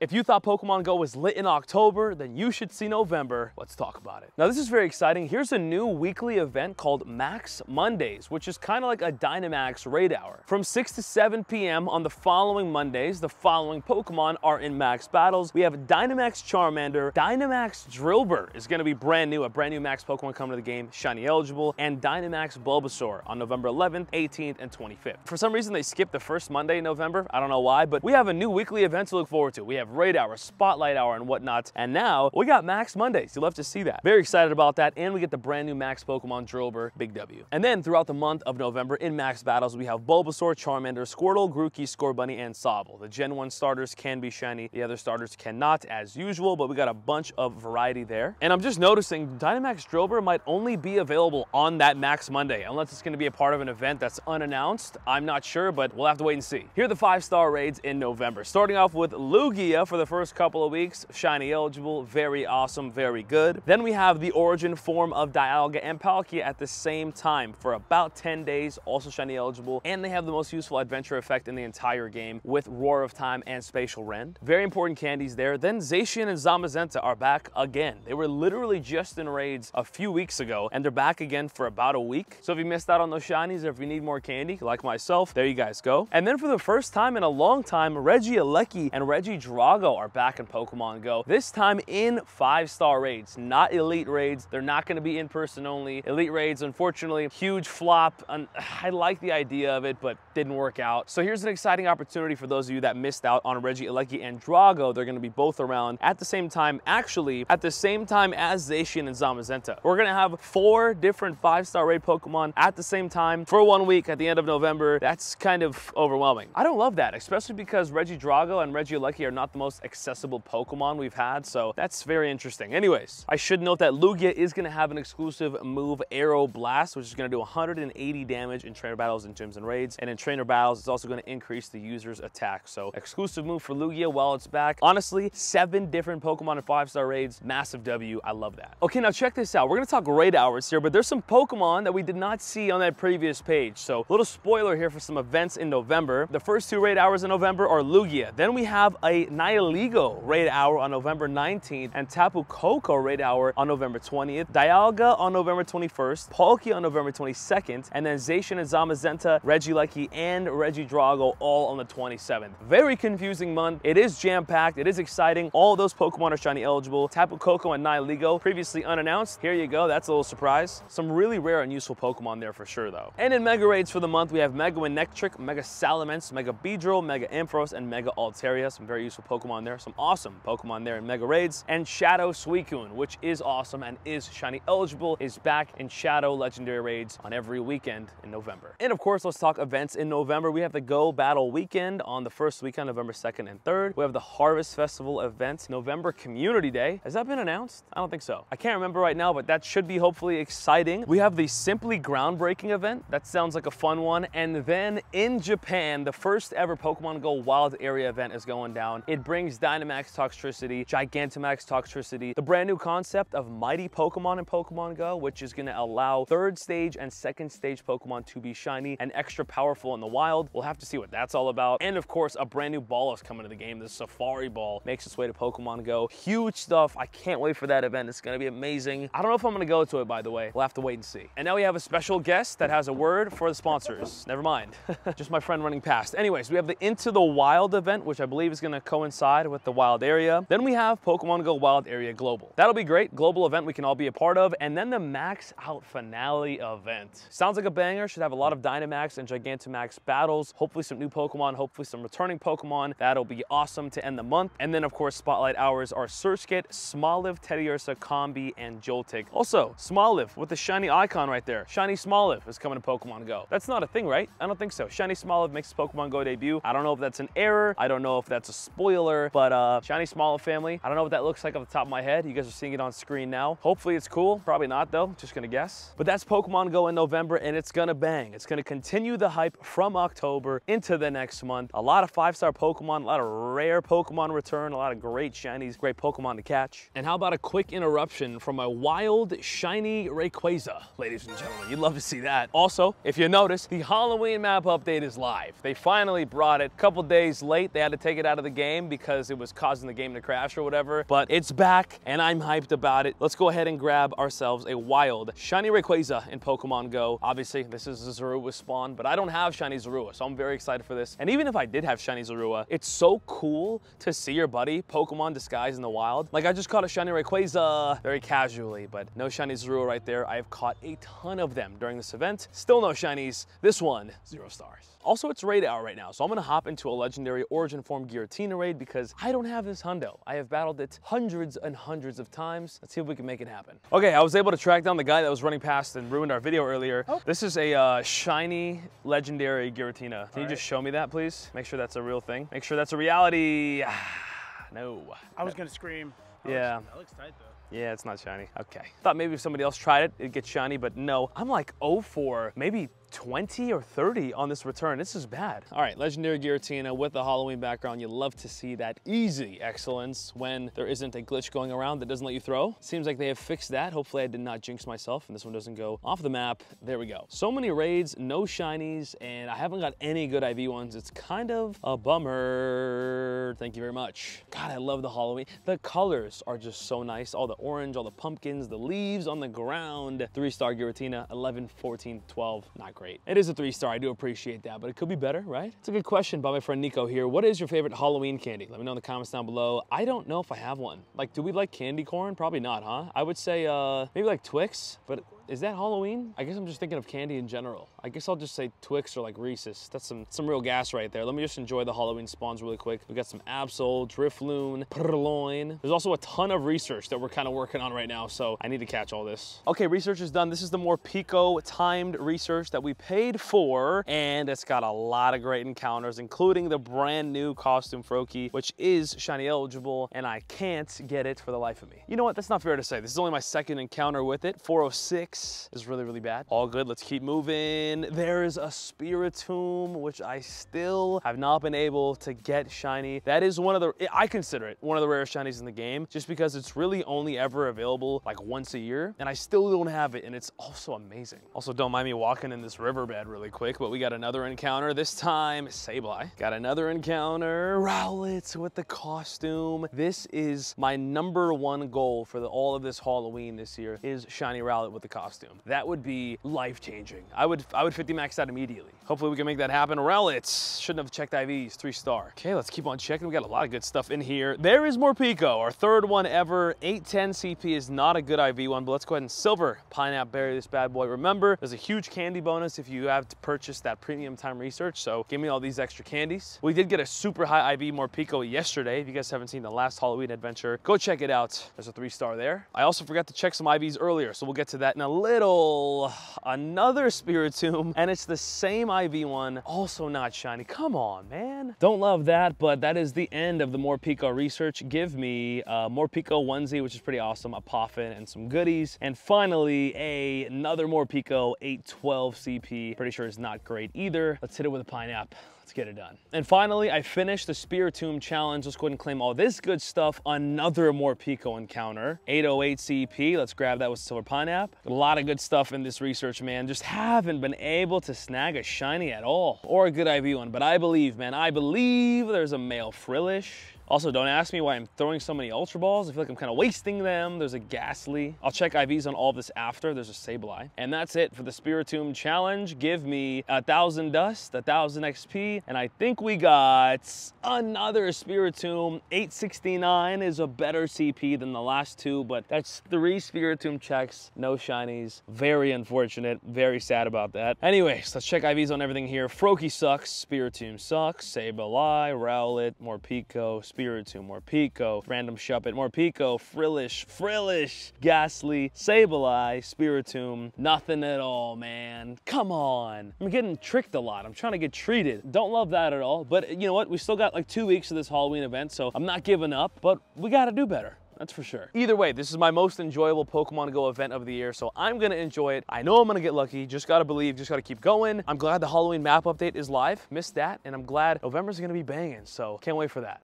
If you thought Pokemon Go was lit in October, then you should see November. Let's talk about it. Now this is very exciting. Here's a new weekly event called Max Mondays, which is kind of like a Dynamax raid hour. From 6 to 7 p.m. on the following Mondays, the following Pokemon are in max battles. We have Dynamax Charmander, Dynamax Drillbur is going to be brand new, a brand new max Pokemon coming to the game, shiny eligible, and Dynamax Bulbasaur on November 11th, 18th, and 25th. For some reason, they skipped the first Monday in November. I don't know why, but we have a new weekly event to look forward to. We have raid hour, spotlight hour, and whatnot. And now we got Max Mondays. You'll love to see that. Very excited about that. And we get the brand new Max Pokemon Drillbur, big W. And then throughout the month of November in Max Battles, we have Bulbasaur, Charmander, Squirtle, Grookey, Scorbunny, and Sobble. The Gen 1 starters can be shiny. The other starters cannot as usual, but we got a bunch of variety there. And I'm just noticing Dynamax Drillbur might only be available on that Max Monday, unless it's going to be a part of an event that's unannounced. I'm not sure, but we'll have to wait and see. Here are the 5-star raids in November. Starting off with Lugia for the first couple of weeks, shiny eligible, very awesome, very good. Then we have the origin form of Dialga and Palkia at the same time for about 10 days, also shiny eligible, and they have the most useful adventure effect in the entire game with Roar of Time and Spatial Rend. Very important candies there. Then Zacian and Zamazenta are back again. They were literally just in raids a few weeks ago, and they're back again for about a week. So if you missed out on those shinies, or if you need more candy, like myself, there you guys go. And then for the first time in a long time, Regieleki and Regidrago are back in Pokemon Go. This time in 5-star raids, not elite raids. They're not going to be in person only. Elite raids, unfortunately, huge flop. I like the idea of it, but didn't work out. So here's an exciting opportunity for those of you that missed out on Regieleki and Drago. They're going to be both around at the same time, actually at the same time as Zacian and Zamazenta. We're going to have 4 different 5-star raid Pokemon at the same time for 1 week at the end of November. That's kind of overwhelming. I don't love that, especially because Regidrago and Regieleki are not the most accessible Pokemon we've had, so that's very interesting. Anyways, I should note that Lugia is going to have an exclusive move, Aero Blast, which is going to do 180 damage in trainer battles and gyms and raids, and in trainer battles it's also going to increase the user's attack. So exclusive move for Lugia while it's back. Honestly, 7 different Pokemon in 5-star raids, massive W. I love that. Okay, now check this out. We're going to talk raid hours here, but there's some Pokemon that we did not see on that previous page. So a little spoiler here for some events in November. The first 2 raid hours in November are Lugia. Then we have a Nihilego raid hour on November 19th and Tapu Koko raid hour on November 20th, Dialga on November 21st, Palkia on November 22nd, and then Zacian and Zamazenta, Regieleki, and Regidrago all on the 27th. Very confusing month. It is jam-packed. It is exciting. All of those Pokemon are shiny eligible. Tapu Koko and Nihilego, previously unannounced. Here you go. That's a little surprise. Some really rare and useful Pokemon there for sure, though. And in Mega Raids for the month, we have Mega Manectric, Mega Salamence, Mega Beedrill, Mega Ampharos, and Mega Altaria. Some very useful Pokemon there. Some awesome Pokemon there in Mega Raids. And Shadow Suicune, which is awesome and is shiny eligible, is back in Shadow Legendary Raids on every weekend in November. And of course, let's talk events in November. We have the Go Battle Weekend on the first weekend, November 2nd and 3rd. We have the Harvest Festival event, November Community Day. Has that been announced? I don't think so. I can't remember right now, but that should be hopefully exciting. We have the Simply Groundbreaking event. That sounds like a fun one. And then in Japan, the first ever Pokemon Go Wild Area event is going down. It brings Dynamax Toxtricity, Gigantamax Toxtricity, the brand new concept of Mighty Pokemon in Pokemon Go, which is going to allow 3rd stage and 2nd stage Pokemon to be shiny and extra powerful in the wild. We'll have to see what that's all about. And of course, a brand new ball is coming to the game. The Safari Ball makes its way to Pokemon Go. Huge stuff. I can't wait for that event. It's going to be amazing. I don't know if I'm going to go to it, by the way. We'll have to wait and see. And now we have a special guest that has a word for the sponsors. Never mind. Just my friend running past. Anyways, we have the Into the Wild event, which I believe is going to coincide with the Wild Area. Then we have Pokemon Go Wild Area Global. That'll be great. Global event we can all be a part of. And then the Max Out Finale event. Sounds like a banger. Should have a lot of Dynamax and Gigantamax battles. Hopefully some new Pokemon. Hopefully some returning Pokemon. That'll be awesome to end the month. And then of course, spotlight hours are Surskit, Smoliv, Teddiursa, Combi, and Joltik. Also, Smoliv with the shiny icon right there. Shiny Smoliv is coming to Pokemon Go. That's not a thing, right? I don't think so. Shiny Smoliv makes its Pokemon Go debut. I don't know if that's an error. I don't know if that's a spoiler, but Shiny Smoliv family. I don't know what that looks like off the top of my head. You guys are seeing it on screen now. Hopefully it's cool. Probably not though. Just gonna guess. But that's Pokemon Go in November, and it's gonna bang. It's gonna continue the hype from October into the next month. A lot of 5-star Pokemon, a lot of rare Pokemon return, a lot of great shinies, great Pokemon to catch. And how about a quick interruption from a wild shiny Rayquaza, ladies and gentlemen. You'd love to see that. Also, if you notice, the Halloween map update is live. They finally brought it a couple days late. They had to take it out of the game because it was causing the game to crash or whatever, but it's back and I'm hyped about it. Let's go ahead and grab ourselves a wild shiny Rayquaza in Pokemon Go. Obviously, this is a Zorua spawn, but I don't have shiny Zorua, so I'm very excited for this. And even if I did have shiny Zorua, it's so cool to see your buddy Pokemon disguised in the wild. Like, I just caught a shiny Rayquaza very casually, but no shiny Zorua right there. I have caught a ton of them during this event. Still no shinies. This one, 0 stars. Also, it's raid hour right now, so I'm gonna hop into a legendary Origin Form Giratina raid because I don't have this hundo. I have battled it hundreds and hundreds of times. Let's see if we can make it happen. Okay, I was able to track down the guy that was running past and ruined our video earlier. Oh. This is a shiny legendary Giratina. Can you just show me that, please? Make sure that's a real thing. Make sure that's a reality. No. I was gonna scream. Yeah. That looks tight though. Yeah, it's not shiny. Okay. Thought maybe if somebody else tried it, it'd get shiny, but no. I'm like 0 for maybe 20 or 30 on this return. This is bad. All right, legendary Giratina with the Halloween background. You love to see that easy excellence when there isn't a glitch going around that doesn't let you throw. Seems like they have fixed that. Hopefully I did not jinx myself and this one doesn't go off the map. There we go. So many raids, no shinies, and I haven't got any good IV ones. It's kind of a bummer. Thank you very much. God, I love the Halloween. The colors are just so nice. All the orange, all the pumpkins, the leaves on the ground. 3-star Giratina, 11, 14, 12, not great. It is a 3-star, I do appreciate that, but it could be better, right? It's a good question by my friend Nico here. What is your favorite Halloween candy? Let me know in the comments down below. I don't know if I have one. Like, do we like candy corn? Probably not, huh? I would say maybe like Twix, but is that Halloween? I guess I'm just thinking of candy in general. I guess I'll just say Twix or like Reese's. That's some real gas right there. Let me just enjoy the Halloween spawns really quick. We got some Absol, Drifloon, Purloin. There's also a ton of research that we're kind of working on right now, so I need to catch all this. Okay, research is done. This is the Morpeko timed research that we paid for, and it's got a lot of great encounters, including the brand new costume Froakie, which is shiny eligible, and I can't get it for the life of me. You know what? That's not fair to say. This is only my second encounter with it. 406 is really, really bad. All good. Let's keep moving. There is a Spiritomb, which I still have not been able to get shiny. That is one of the, I consider it one of the rarest shinies in the game, just because it's really only ever available like once a year, and I still don't have it, and it's also amazing. Also, don't mind me walking in this riverbed really quick, but we got another encounter. This time, Sableye. Got another encounter. Rowlet with the costume. This is my #1 goal for all of this Halloween this year is shiny Rowlet with the costume. That would be life-changing. I would 50 max that immediately. Hopefully we can make that happen. Rowlet, shouldn't have checked IVs, 3-star. Okay, let's keep on checking. We got a lot of good stuff in here. There is Morpeko, our 3rd one ever. 810 CP is not a good IV one, but let's go ahead and silver pineapple berry this bad boy. Remember, there's a huge candy bonus if you have to purchase that premium time research, so give me all these extra candies. We did get a super high IV Morpeko yesterday. If you guys haven't seen the last Halloween adventure, go check it out. There's a 3-star there. I also forgot to check some IVs earlier, so we'll get to that in a little. Another Spiritomb, and it's the same IV one, also not shiny. Come on, man. Don't love that, but that is the end of the Morpeko research. Give me a Morpeko onesie, which is pretty awesome, a Poffin, and some goodies. And finally, another Morpeko 812 CP. Pretty sure it's not great either. Let's hit it with a pineapple. Let's get it done. And finally, I finished the Spiritomb challenge. Let's go ahead and claim all this good stuff. Another Morpeko encounter. 808 CP. Let's grab that with Silver Pineapple. A lot of good stuff in this research, man. Just haven't been able to snag a shiny at all. Or a good IV one. But I believe, man, I believe there's a male Frillish. Also, don't ask me why I'm throwing so many Ultra Balls. I feel like I'm kind of wasting them. There's a Ghastly. I'll check IVs on all of this after. There's a Sableye. And that's it for the Spiritomb challenge. Give me 1,000 dust, 1,000 XP, and I think we got another Spiritomb. 869 is a better CP than the last two, but that's 3 Spiritomb checks, no shinies. Very unfortunate. Very sad about that. Anyways, let's check IVs on everything here. Froakie sucks. Spiritomb sucks. Sableye, Rowlet, Morpeko, Spiritomb, Morpeko, Random Shuppet, Morpeko, Frillish, Ghastly, Sableye, Spiritomb, nothing at all, man. Come on. I'm getting tricked a lot. I'm trying to get treated. Don't love that at all, but you know what? We still got like 2 weeks of this Halloween event, so I'm not giving up, but we gotta do better. That's for sure. Either way, this is my most enjoyable Pokemon Go event of the year, so I'm gonna enjoy it. I know I'm gonna get lucky, just gotta believe, just gotta keep going. I'm glad the Halloween map update is live, missed that, and I'm glad November's gonna be banging, so can't wait for that.